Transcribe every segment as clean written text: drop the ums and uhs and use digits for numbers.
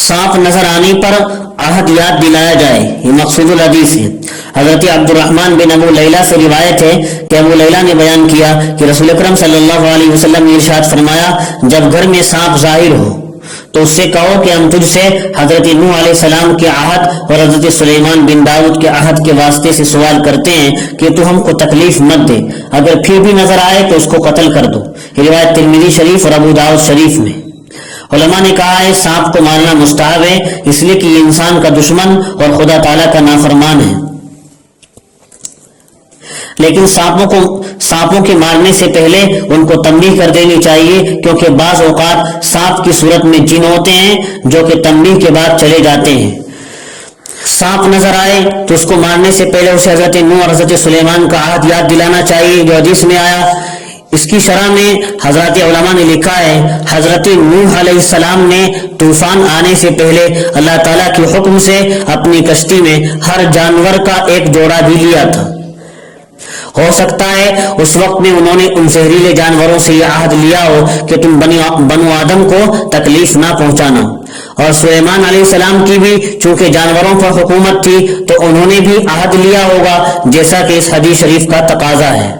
सांप नजर आने पर अहद याद दिलाया जाए, ये मकसूदुल हदीस है। हजरत अब्दुर्रहमान बिन अबू लैला से रिवायत है कि अबू लैला ने बयान किया कि रसूल अकरम सल्लल्लाहु अलैहि वसल्लम ने इरशाद फरमाया, जब घर में सांप जाहिर हो तो उससे कहो कि हम तुझसे हजरत नूह अलैहिस्सलाम के आहद और हजरत सुलेमान बिन दाऊद के आहद के वास्ते से सवाल करते हैं कि तू हमको तकलीफ मत दे, अगर फिर भी नजर आए तो उसको कत्ल कर दो। रिवायत तिरमिज़ी शरीफ और अबू दाऊद शरीफ में। उलमा ने कहा है सांप को मारना मुस्ताहब है, इसलिए कि ये इंसान का दुश्मन और खुदा ताला का नाफरमान है। लेकिन सांपों के मारने से पहले उनको तंबीह कर देनी चाहिए, क्योंकि बाज औकात सांप की सूरत में जिन होते हैं जो कि तंबीह के बाद चले जाते हैं। सांप नजर आए तो उसको मारने से पहले उसे हजरत नूह और हजरत सुलेमान का आहद याद दिलाना चाहिए, जो हदीस में आया। इसकी शरह में हजरत उलमा ने लिखा है, हजरत नूह अलैहिस्सलाम ने तूफान आने से पहले अल्लाह ताला के हुक्म से अपनी कश्ती में हर जानवर का एक जोड़ा भी लिया था। हो सकता है उस वक्त में उन्होंने उन जहरीले जानवरों से यह आहद लिया हो कि तुम बनु आदम को तकलीफ ना पहुंचाना। और सुलेमान अलैहिस्सलाम की भी चूंकि जानवरों पर हुकूमत थी तो उन्होंने भी आहद लिया होगा, जैसा कि इस हदीस शरीफ का तकाजा है।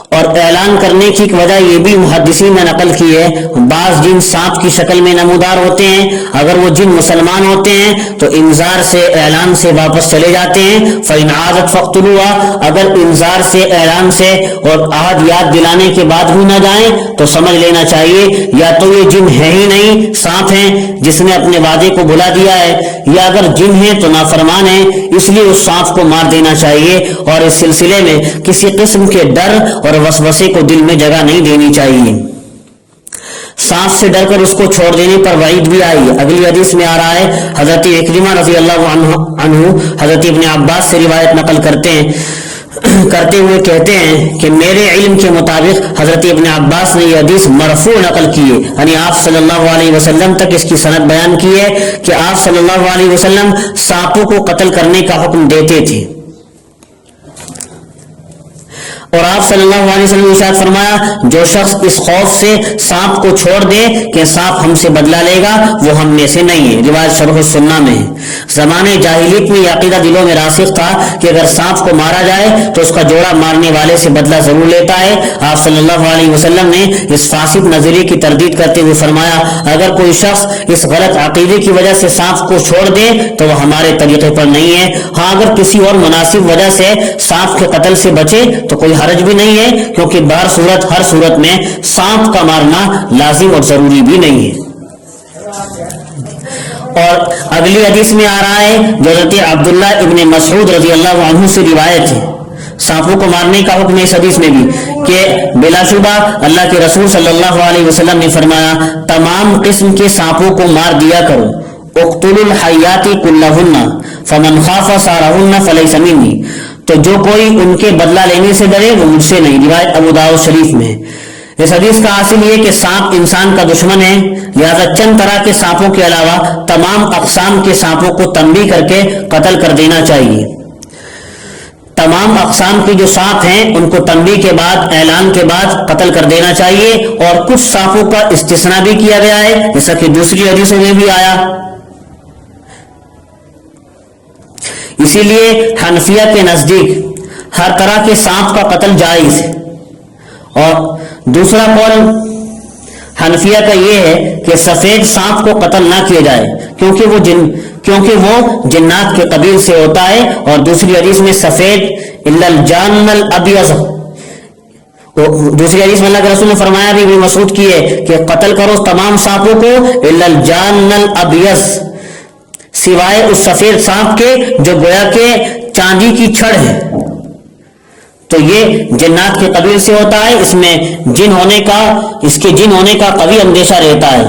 और ऐलान करने की वजह यह भी मुहद्दिसीन ने नकल की है, बाज जिन सांप की शक्ल में नमूदार होते हैं, अगर वो जिन मुसलमान होते हैं तो इंजार से ऐलान से वापस चले जाते हैं। फ़इन आदत फ़क़्तुलूहा, अगर इंजार से ऐलान से और आहद याद दिलाने के बाद भी ना जाएं तो समझ लेना चाहिए या तो ये जिन है ही नहीं, सांप हैं जिसने अपने वादे को भुला दिया है, या अगर जिन है तो नाफरमान है, इसलिए उस सांप को मार देना चाहिए। और इस सिलसिले में किसी किस्म के डर और वसवसे को दिल में जगह नहीं देनी चाहिए। सांप से डरकर उसको छोड़ देने पर वईद भी आई। अगली हदीस में आ रहा है, हजरत इक्रिमा रज़ी अल्लाहु अन्हु हजरत इब्न अब्बास से रिवायत नकल करते हुए कहते हैं कि मेरे इल्म के मुताबिक हजरत इब्न अब्बास ने यह हदीस मरफू नकल की है, यानी आप सल्लल्लाहु अलैहि वसल्लम तक इसकी सनद बयान की है कि आप सल्लल्लाहु अलैहि वसल्लम सांपों को कत्ल करने का हुक्म देते थे। और आप सल्लल्लाहु अलैहि वसल्लम ने इरशाद फरमाया, जो शख्स इस खौफ से सांप को छोड़ दे कि सांप हमसे बदला लेगा वो हम में से नहीं है। रिवायत शरह सुन्ना में है। ज़माने जाहिलियत में अकीदा दिलों में रासिख था कि अगर सांप को मारा जाए तो उसका जोड़ा मारने वाले से बदला जरूर लेता है। आप सल्लल्लाहु अलैहि वसल्लम ने इस फासिद नजरिए की तरदीद करते हुए फरमाया, अगर कोई शख्स इस गलत अकीदे की वजह से सांप को छोड़ दे तो वह हमारे तरीके पर नहीं है। हाँ, अगर किसी और मुनासिब वजह से सांप के कत्ल से बचे तो कोई हरज भी नहीं है, क्योंकि हर सूरत में सांप का मारना लाजिम और जरूरी भी नहीं है। और अगली हदीस में आ रहा है, हज़रत अब्दुल्ला इब्न मसऊद रज़ी अल्लाहु अन्हु से रिवायत है, सांपों को मारने का हुक्म इस हदीस में भी कि बिलाशुबा अल्लाह के रसूल सल्लल्लाहु अलैहि वसल्लम ने फरमाया, तमाम किस्म के सांपों को मार दिया करो। उक़्तुलुल हय्याति कुल्लहुन्ना फमन खाफ़ा सारहुन्ना फलैसा मिन्नी, तो जो कोई उनके बदला लेने से डरे वो मुझसे नहीं। रिवायत अबू दाऊद शरीफ में। इस हदीस का हासिल ये कि सांप इंसान का दुश्मन है, लिहाजा चंद तरह के सांपों के अलावा तमाम अक़साम के सांपों को तंबीह करके कत्ल कर देना चाहिए। तमाम अक़साम के जो सांप हैं उनको तंबीह के बाद, ऐलान के बाद कत्ल कर देना चाहिए। और कुछ सांपों का इस्तिस्ना भी किया गया है, जैसा कि दूसरी हदीसों में भी आया। इसीलिए हनफिया के नजदीक हर तरह के सांप का कत्ल जायज है। और दूसरा कौल हनफिया का यह है कि सफेद सांप को कत्ल ना किया जाए, क्योंकि वो जिन्नात के कबील से होता है। और दूसरी हदीस में सफेद इल्लल जान्नल अबियज़, दूसरी हदीस में अल्लाह के रसूल ने फरमाया भी इब्न मसऊद की है कि कत्ल करो तमाम सांपों को इल्लल जान्नल अबियज़, सिवाय उस सफेद सांप के जो गोया के चांदी की छड़ है। तो ये जिन्नात के कबील से होता है, इसके जिन होने का कभी अंदेशा रहता है।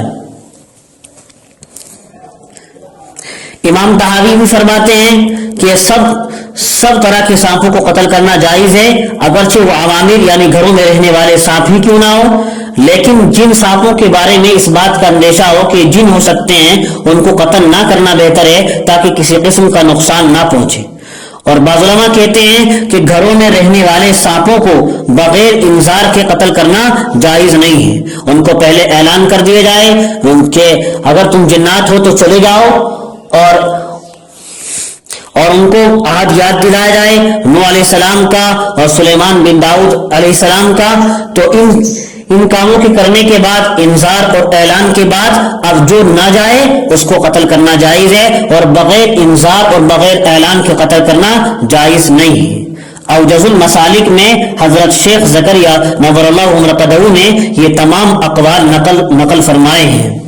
इमाम तहावी भी फरमाते हैं कि सब तरह के सांपों को कत्ल करना जायज है, अगरचे वो अवामिर यानी घरों में रहने वाले सांप ही क्यों ना हो। लेकिन जिन सांपों के बारे में इस बात का अंदेशा हो कि जिन हो सकते हैं, उनको कत्ल ना करना बेहतर है, ताकि किसी किस्म का नुकसान ना पहुंचे। اور بعض علماء کہتے ہیں کہ گھروں میں رہنے والے سانپوں کو بغیر انذار کے قتل کرنا جائز نہیں ہے، ان کو پہلے اعلان کر دیا جائے کہ اگر تم جنات ہو تو چلے جاؤ، اور ان کو عہد یاد دلایا جائے نوح علیہ السلام کا اور سلیمان بن داؤد علیہ السلام کا۔ تو ان کاموں کے کرنے کے بعد، انذار اور اعلان کے بعد، اب جو نہ جائے اس کو قتل کرنا جائز ہے، اور بغیر انذار اور بغیر اعلان کے قتل کرنا جائز نہیں ہے۔ اوجز المسالک میں حضرت شیخ زکریا نور اللہ عمرہ نے یہ تمام اقوال نقل فرمائے ہیں۔